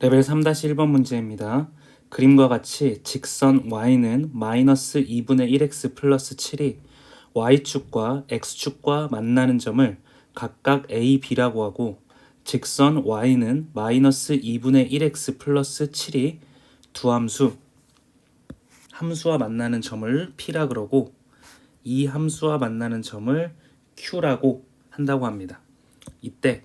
레벨 3-1번 문제입니다. 그림과 같이 직선 y는 마이너스 2분의 1x 플러스 7이 y축과 x축과 만나는 점을 각각 a, b라고 하고 직선 y는 마이너스 2분의 1x 플러스 7이 두 함수와 만나는 점을 p라 그러고 이 함수와 만나는 점을 q라고 한다고 합니다. 이때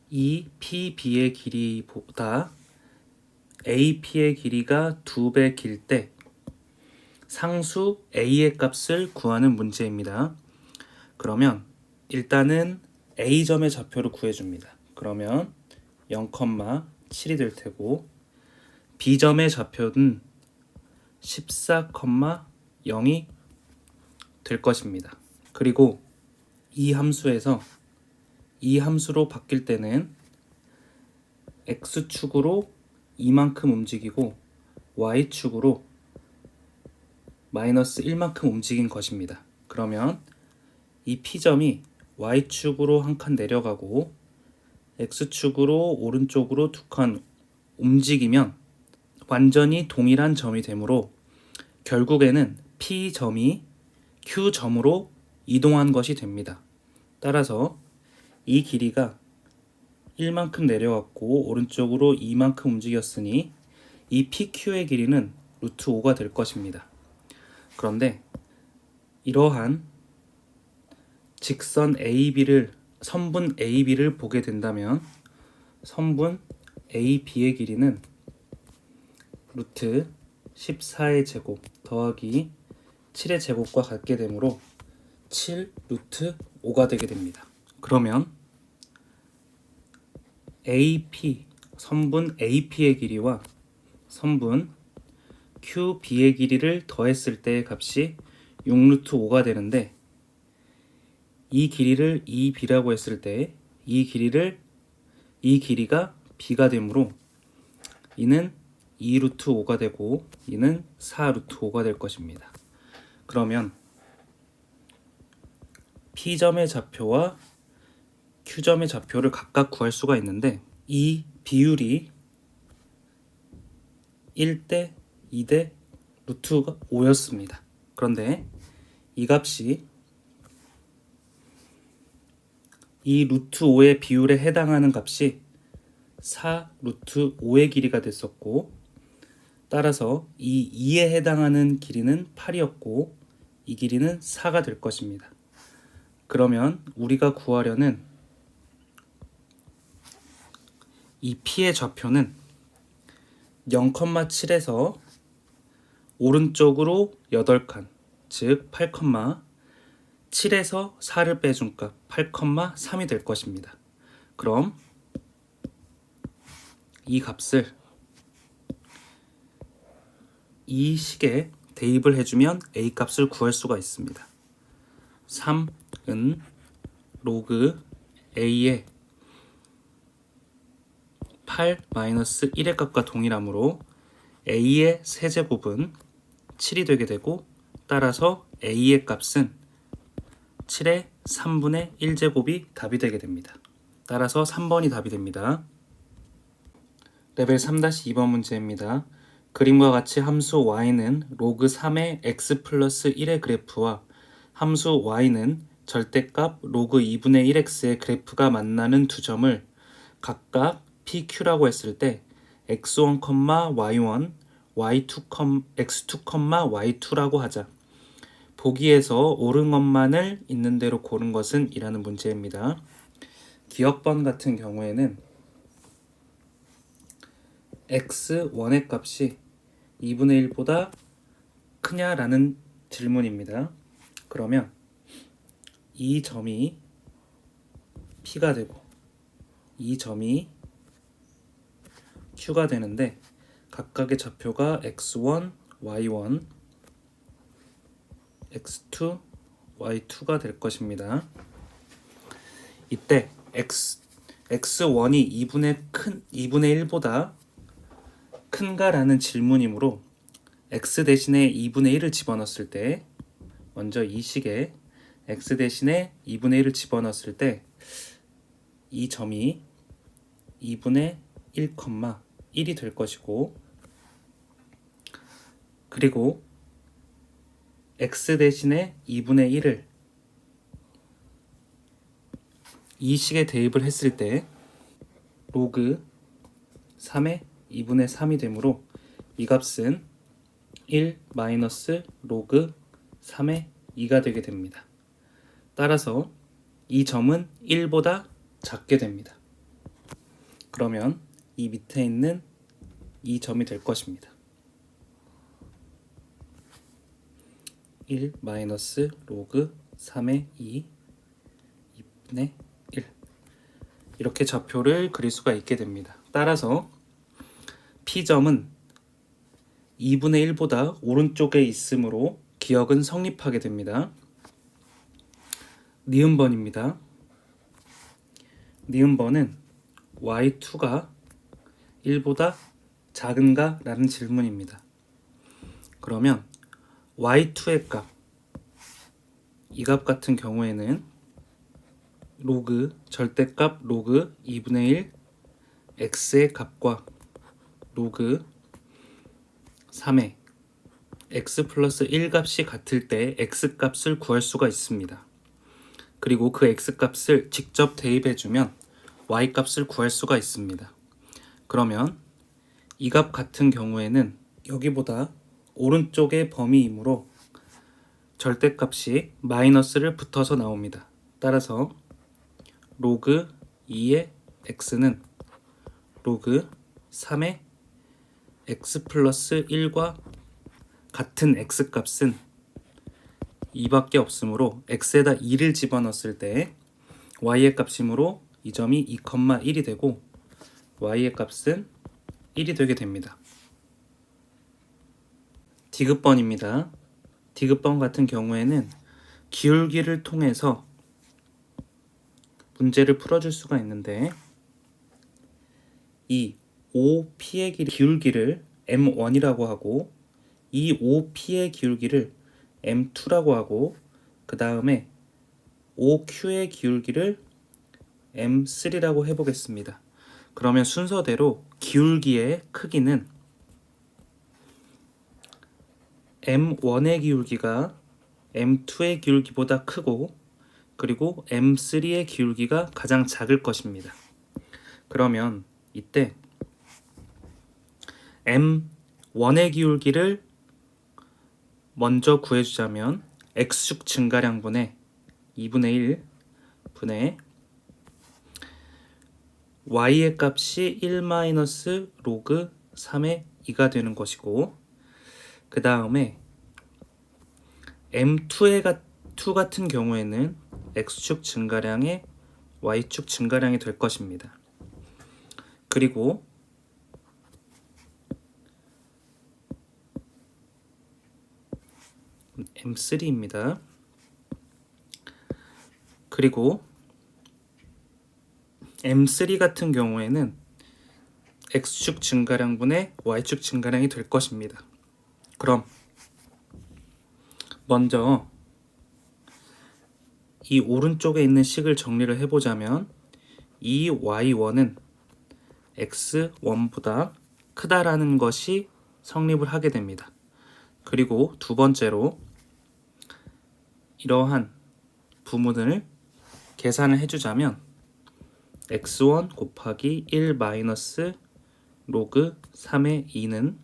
이 PB의 길이보다 AP의 길이가 2배 길 때 상수 A의 값을 구하는 문제입니다. 그러면 일단은 A점의 좌표를 구해줍니다. 그러면 0,7이 될 테고 B점의 좌표는 14,0이 될 것입니다. 그리고 이 함수에서 이 함수로 바뀔 때는 X축으로 이만큼 움직이고 Y축으로 마이너스 1만큼 움직인 것입니다. 그러면 이 P점이 Y축으로 한 칸 내려가고 X축으로 오른쪽으로 두 칸 움직이면 완전히 동일한 점이 되므로 결국에는 P점이 Q점으로 이동한 것이 됩니다. 따라서 이 길이가 1만큼 내려왔고 오른쪽으로 2만큼 움직였으니 이 PQ의 길이는 루트 5가 될 것입니다. 그런데 이러한 직선 AB를 선분 AB를 보게 된다면 선분 AB의 길이는 루트 14의 제곱 더하기 7의 제곱과 같게 되므로 7 루트 5가 되게 됩니다. 그러면 AP 선분 AP의 길이와 선분 QB의 길이를 더했을 때의 값이 6루트 5가 되는데 이 길이를 2B라고 했을 때 이 길이가 B가 되므로 이는 2루트 5가 되고 이는 4루트 5가 될 것입니다. 그러면 P점의 좌표와 Q점의 좌표를 각각 구할 수가 있는데 이 비율이 1대 2대 루트 5였습니다. 그런데 이 값이 이 루트 5의 비율에 해당하는 값이 4 루트 5의 길이가 됐었고 따라서 이 2에 해당하는 길이는 8이었고 이 길이는 4가 될 것입니다. 그러면 우리가 구하려는 이 P의 좌표는 0,7에서 오른쪽으로 8칸, 즉 8,7에서 4를 빼준 값 8,3이 될 것입니다. 그럼 이 값을 이 식에 대입을 해주면 A 값을 구할 수가 있습니다. 3은 로그 A의 8-1의 값과 동일하므로 A의 세제곱은 7이 되게 되고 따라서 A의 값은 7의 3분의 1제곱이 답이 되게 됩니다. 따라서 3번이 답이 됩니다. 레벨 3-2번 문제입니다. 그림과 같이 함수 y는 로그 3의 x 플러스 1의 그래프와 함수 y는 절대값 로그 2분의 1x의 그래프가 만나는 두 점을 각각 PQ라고 했을 때 x1, y1, y2, x2, y2라고 하자. 보기에서 옳은 것만을 있는 대로 고른 것은 이라는 문제입니다. 기억번 같은 경우에는 x1의 값이 2분의 1보다 크냐라는 질문입니다. 그러면 이 점이 P가 되고 이 점이 Q가 되는데 각각의 좌표가 x1, y1, x2, y2가 될 것입니다. 이때 x1이 2분의 1보다 큰가라는 질문이므로 x 대신에 2분의 1을 집어넣었을 때 먼저 이 식에 x 대신에 2분의 1을 집어넣었을 때 이 점이 2분의 1, 1이 될 것이고, 그리고 x 대신에 2분의 1을 이 식에 대입을 했을 때 로그 3의 2분의 3이 되므로 이 값은 1 마이너스 로그 3의 2가 되게 됩니다. 따라서 이 점은 1보다 작게 됩니다. 그러면 이 밑에 있는 이 점이 될 것입니다. 1 마이너스 로그 3의 2 2분의 1 이렇게 좌표를 그릴 수가 있게 됩니다. 따라서 P점은 2분의 1보다 오른쪽에 있으므로 기억은 성립하게 됩니다. 니은번입니다. 니은번은 y2가 1보다 작은가? 라는 질문입니다. 그러면 y2의 값, 이 값 같은 경우에는 로그, 절대값 로그 2분의 1 x의 값과 로그 3의 x 플러스 1 값이 같을 때 x 값을 구할 수가 있습니다. 그리고 그 x 값을 직접 대입해주면 y 값을 구할 수가 있습니다. 그러면 이 값 같은 경우에는 여기보다 오른쪽의 범위이므로 절대값이 마이너스를 붙어서 나옵니다. 따라서 로그 2의 x는 로그 3의 x 플러스 1과 같은 x 값은 2밖에 없으므로 x에다 2를 집어넣었을 때 y의 값이므로 이 점이 2,1이 되고 y의 값은 1이 되게 됩니다. 디귿번입니다. 디귿번 같은 경우에는 기울기를 통해서 문제를 풀어줄 수가 있는데 이 OP의 기울기를 M1이라고 하고 이 OP의 기울기를 M2라고 하고 그 다음에 OQ의 기울기를 M3라고 해보겠습니다. 그러면 순서대로 기울기의 크기는 M1의 기울기가 M2의 기울기보다 크고 그리고 M3의 기울기가 가장 작을 것입니다. 그러면 이때 M1의 기울기를 먼저 구해주자면 x축 증가량분의 2분의 1 분의 y의 값이 1 마이너스 로그 3의 2가 되는 것이고 그 다음에 M2 같은 경우에는 x축 증가량의 y축 증가량이 될 것입니다. 그리고 M3입니다. 그리고 M3 같은 경우에는 x축 증가량분의 y축 증가량이 될 것입니다. 그럼 먼저 이 오른쪽에 있는 식을 정리를 해보자면 이 y1은 x1보다 크다라는 것이 성립을 하게 됩니다. 그리고 두 번째로 이러한 부분을 계산을 해주자면 x1 곱하기 1 마이너스 로그 3의 2는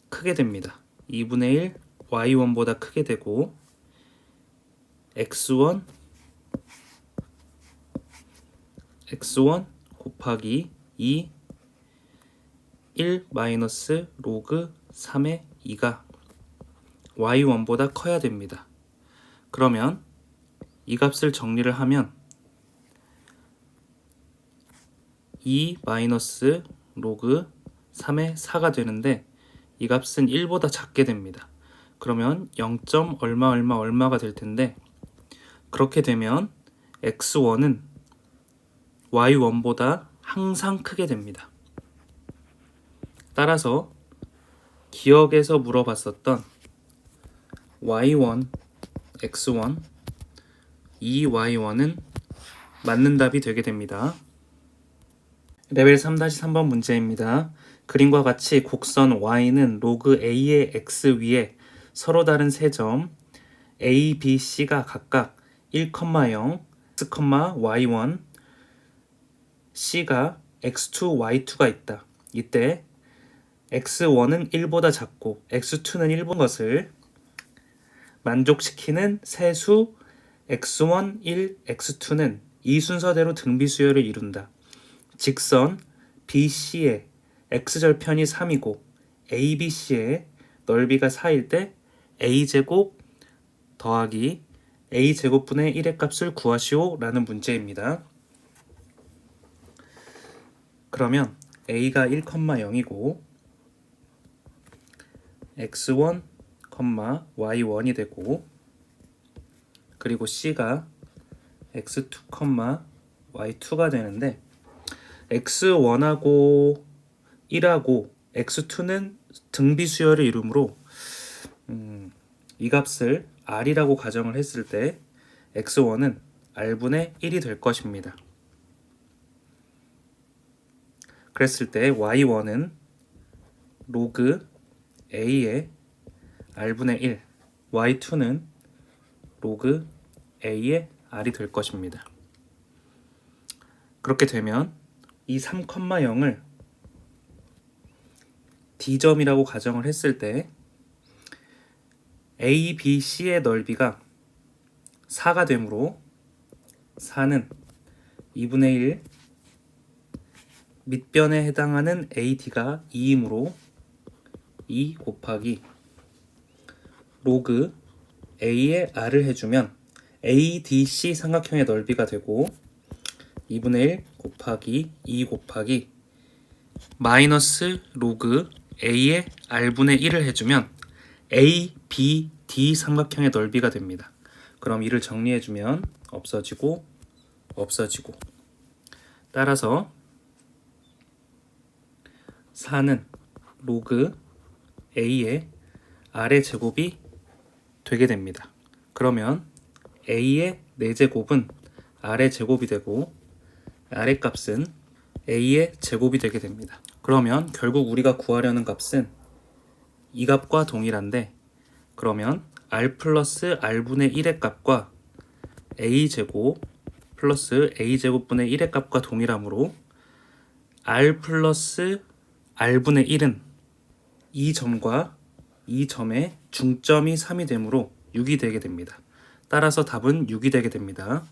크게 됩니다. 2분의 1 y1보다 크게 되고 x1 곱하기 2 1 마이너스 로그 3의 2가 y1보다 커야 됩니다. 그러면 이 값을 정리를 하면 2 마이너스 로그 3의 4가 되는데 이 값은 1보다 작게 됩니다. 그러면 0. 얼마가 될 텐데 그렇게 되면 x1은 y1보다 항상 크게 됩니다. 따라서 기억에서 물어봤었던 y1, x1, 이 y1은 맞는 답이 되게 됩니다. 레벨 3-3번 문제입니다. 그림과 같이 곡선 y는 로그 a의 x 위에 서로 다른 세 점 a, b, c가 각각 1, 0, x, y1, c가 x2, y2가 있다. 이때 x1은 1보다 작고 x2는 1본 것을 만족시키는 세수 x1, 1, x2는 이 순서대로 등비수열을 이룬다. 직선 BC의 x절편이 3이고 ABC의 넓이가 4일 때 a제곱 더하기 a제곱분의 1의 값을 구하시오 라는 문제입니다. 그러면 a가 1, 0이고 x1, y1이 되고 그리고 c가 x2, y2가 되는데 x1하고 1하고 x2는 등비수열을 이루므로 이 값을 r이라고 가정을 했을 때 x1은 r분의 1이 될 것입니다. 그랬을 때 y1은 로그 a의 r분의 1, y2는 로그 a의 r이 될 것입니다. 그렇게 되면 이 3, 0을 D점이라고 가정을 했을 때 A, B, C의 넓이가 4가 되므로 4는 2분의 1 밑변에 해당하는 AD가 2이므로 2 곱하기 로그 A의 R을 해주면 ADC 삼각형의 넓이가 되고 2분의 1 곱하기 2 곱하기 마이너스 로그 A의 R분의 1을 해주면 ABD 삼각형의 넓이가 됩니다. 그럼 이를 정리해주면 없어지고 없어지고 따라서 4는 로그 A의 R의 제곱이 되게 됩니다. 그러면 A의 4제곱은 R의 제곱이 되고 R의 값은 A의 제곱이 되게 됩니다. 그러면 결국 우리가 구하려는 값은 이 값과 동일한데 그러면 R 플러스 R분의 1의 값과 A제곱 플러스 A제곱분의 1의 값과 동일하므로 R 플러스 R분의 1은 이 점과 이 점의 중점이 3이 되므로 6이 되게 됩니다. 따라서 답은 6이 되게 됩니다.